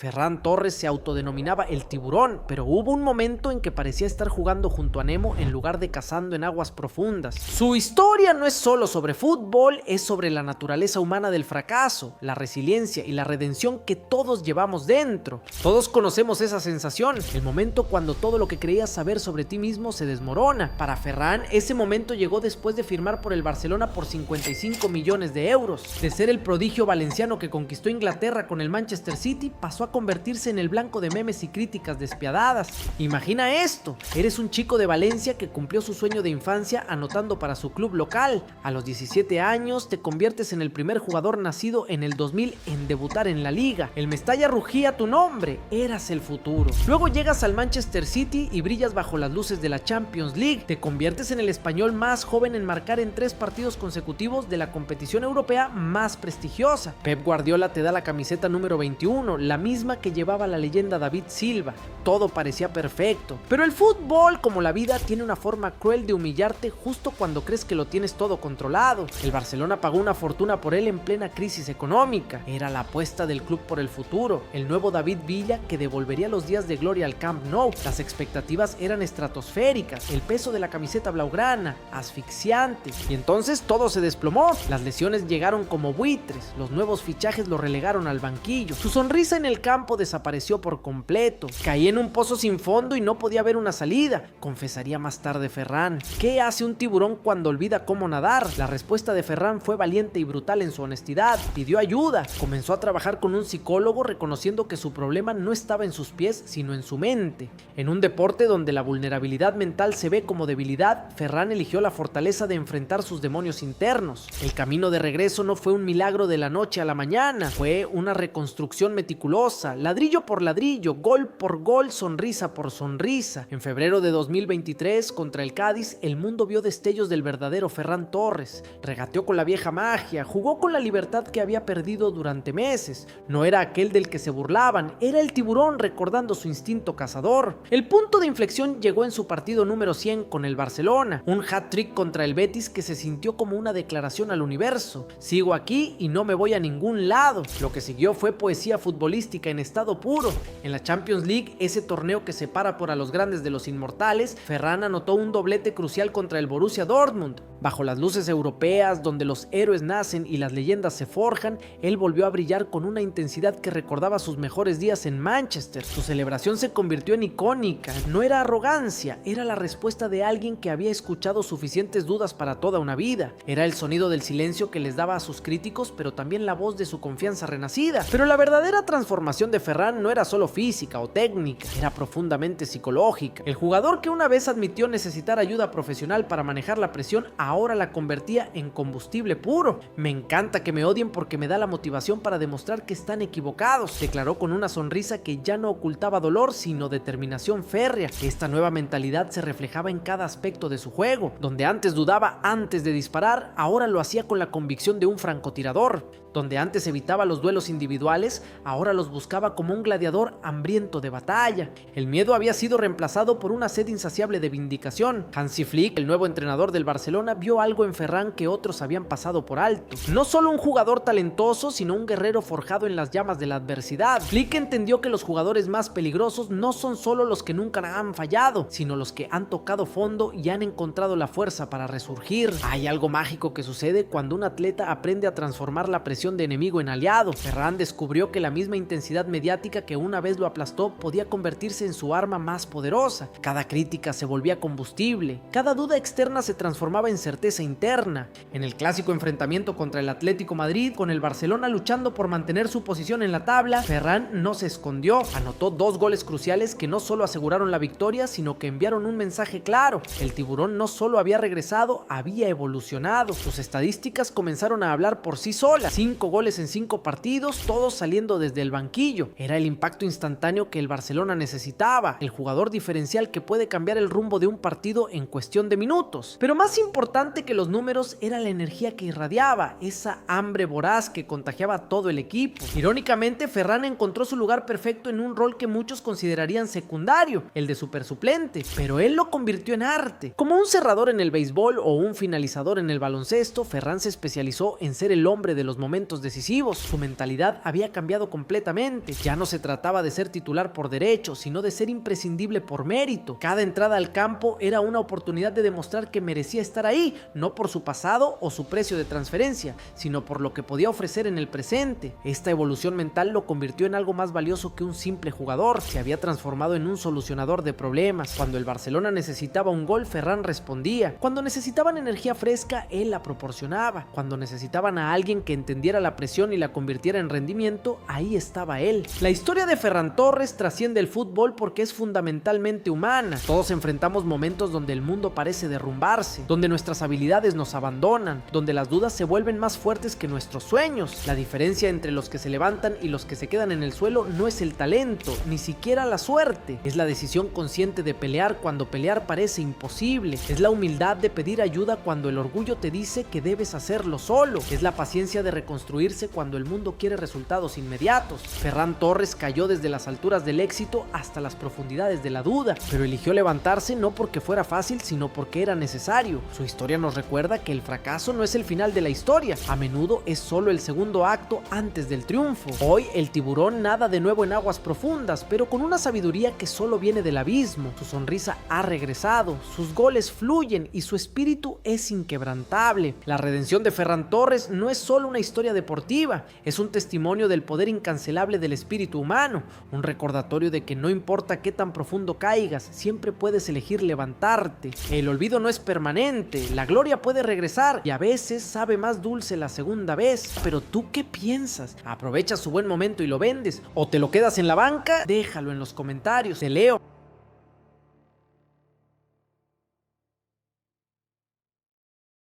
Ferran Torres se autodenominaba el tiburón, pero hubo un momento en que parecía estar jugando junto a Nemo en lugar de cazando en aguas profundas. Su historia no es solo sobre fútbol, es sobre la naturaleza humana del fracaso, la resiliencia y la redención que todos llevamos dentro. Todos conocemos esa sensación, el momento cuando todo lo que creías saber sobre ti mismo se desmorona. Para Ferran, ese momento llegó después de firmar por el Barcelona por 55 millones de euros. De ser el prodigio valenciano que conquistó Inglaterra con el Manchester City, pasó a convertirse en el blanco de memes y críticas despiadadas. Imagina esto, eres un chico de Valencia que cumplió su sueño de infancia anotando para su club local. A los 17 años te conviertes en el primer jugador nacido en el 2000 en debutar en la liga. El Mestalla rugía tu nombre, eras el futuro. Luego llegas al Manchester City y brillas bajo las luces de la Champions League. Te conviertes en el español más joven en marcar en 3 partidos consecutivos de la competición europea más prestigiosa. Pep Guardiola te da la camiseta número 21, la misma que llevaba la leyenda David Silva. Todo parecía perfecto, pero el fútbol, como la vida, tiene una forma cruel de humillarte justo cuando crees que lo tienes todo controlado. El Barcelona pagó una fortuna por él en plena crisis económica. Era la apuesta del club por el futuro, el nuevo David Villa que devolvería los días de gloria al Camp Nou. Las expectativas eran estratosféricas, el peso de la camiseta blaugrana, asfixiante, y entonces todo se desplomó. Las lesiones llegaron como buitres, los nuevos fichajes lo relegaron al banquillo. Su sonrisa en el campo desapareció por completo. Caí en un pozo sin fondo y no podía ver una salida, confesaría más tarde Ferran. ¿Qué hace un tiburón cuando olvida cómo nadar? La respuesta de Ferran fue valiente y brutal en su honestidad. Pidió ayuda, comenzó a trabajar con un psicólogo reconociendo que su problema no estaba en sus pies sino en su mente. En un deporte donde la vulnerabilidad mental se ve como debilidad, Ferran eligió la fortaleza de enfrentar sus demonios internos. El camino de regreso no fue un milagro de la noche a la mañana, fue una reconstrucción meticulosa, ladrillo por ladrillo, gol por gol, sonrisa por sonrisa. En febrero de 2023, contra el Cádiz, el mundo vio destellos del verdadero Ferran Torres. Regateó con la vieja magia, jugó con la libertad que había perdido durante meses. No era aquel del que se burlaban, era el tiburón recordando su instinto cazador. El punto de inflexión llegó en su partido número 100 con el Barcelona, un hat-trick contra el Betis que se sintió como una declaración al universo. Sigo aquí y no me voy a ningún lado. Lo que siguió fue poesía futbolística en estado puro. En la Champions League, ese torneo que separa por a los grandes de los inmortales, Ferran anotó un doblete crucial contra el Borussia Dortmund. Bajo las luces europeas, donde los héroes nacen y las leyendas se forjan, él volvió a brillar con una intensidad que recordaba sus mejores días en Manchester. Su celebración se convirtió en icónica. No era arrogancia, era la respuesta de alguien que había escuchado suficientes dudas para toda una vida. Era el sonido del silencio que les daba a sus críticos, pero también la voz de su confianza renacida. Pero la verdadera transformación de Ferran no era solo física o técnica, era profundamente psicológica. El jugador que una vez admitió necesitar ayuda profesional para manejar la presión, ahora la convertía en combustible puro. Me encanta que me odien porque me da la motivación para demostrar que están equivocados, declaró con una sonrisa que ya no ocultaba dolor sino determinación férrea. Esta nueva mentalidad se reflejaba en cada aspecto de su juego. Donde antes dudaba antes de disparar, ahora lo hacía con la convicción de un francotirador. Donde antes evitaba los duelos individuales, ahora los buscaba como un gladiador hambriento de batalla. El miedo había sido reemplazado por una sed insaciable de vindicación. Hansi Flick, el nuevo entrenador del Barcelona, vio algo en Ferran que otros habían pasado por alto. No solo un jugador talentoso, sino un guerrero forjado en las llamas de la adversidad. Flick entendió que los jugadores más peligrosos no son solo los que nunca han fallado, sino los que han tocado fondo y han encontrado la fuerza para resurgir. Hay algo mágico que sucede cuando un atleta aprende a transformar la presión de enemigo en aliado. Ferran descubrió que la misma intensidad mediática que una vez lo aplastó podía convertirse en su arma más poderosa. Cada crítica se volvía combustible, cada duda externa se transformaba en certeza interna. En el clásico enfrentamiento contra el Atlético Madrid, con el Barcelona luchando por mantener su posición en la tabla, Ferran no se escondió, anotó 2 goles cruciales que no solo aseguraron la victoria, sino que enviaron un mensaje claro: el tiburón no solo había regresado, había evolucionado. Sus estadísticas comenzaron a hablar por sí solas: 5 goles en 5 partidos, todos saliendo desde el banquillo. Era el impacto instantáneo que el Barcelona necesitaba, el jugador diferencial que puede cambiar el rumbo de un partido en cuestión de minutos. Pero más importante importante que los números era la energía que irradiaba, esa hambre voraz que contagiaba a todo el equipo. Irónicamente, Ferran encontró su lugar perfecto en un rol que muchos considerarían secundario, el de supersuplente, pero él lo convirtió en arte. Como un cerrador en el béisbol o un finalizador en el baloncesto, Ferran se especializó en ser el hombre de los momentos decisivos. Su mentalidad había cambiado completamente. Ya no se trataba de ser titular por derecho, sino de ser imprescindible por mérito. Cada entrada al campo era una oportunidad de demostrar que merecía estar ahí, no por su pasado o su precio de transferencia, sino por lo que podía ofrecer en el presente. Esta evolución mental lo convirtió en algo más valioso que un simple jugador. Se había transformado en un solucionador de problemas. Cuando el Barcelona necesitaba un gol, Ferran respondía. Cuando necesitaban energía fresca, él la proporcionaba. Cuando necesitaban a alguien que entendiera la presión y la convirtiera en rendimiento, ahí estaba él. La historia de Ferran Torres trasciende el fútbol porque es fundamentalmente humana. Todos enfrentamos momentos donde el mundo parece derrumbarse, donde nuestras habilidades nos abandonan, donde las dudas se vuelven más fuertes que nuestros sueños. La diferencia entre los que se levantan y los que se quedan en el suelo no es el talento, ni siquiera la suerte. Es la decisión consciente de pelear cuando pelear parece imposible. Es la humildad de pedir ayuda cuando el orgullo te dice que debes hacerlo solo. Es la paciencia de reconstruirse cuando el mundo quiere resultados inmediatos. Ferran Torres cayó desde las alturas del éxito hasta las profundidades de la duda, pero eligió levantarse no porque fuera fácil, sino porque era necesario. Su historia nos recuerda que el fracaso no es el final de la historia, a menudo es solo el segundo acto antes del triunfo. Hoy el tiburón nada de nuevo en aguas profundas, pero con una sabiduría que solo viene del abismo. Su sonrisa ha regresado, sus goles fluyen y su espíritu es inquebrantable. La redención de Ferran Torres no es solo una historia deportiva, es un testimonio del poder incancelable del espíritu humano, un recordatorio de que no importa qué tan profundo caigas, siempre puedes elegir levantarte. El olvido no es permanente, la gloria puede regresar y a veces sabe más dulce la segunda vez. Pero ¿tú qué piensas? ¿Aprovechas su buen momento y lo vendes? ¿O te lo quedas en la banca? Déjalo en los comentarios, te leo.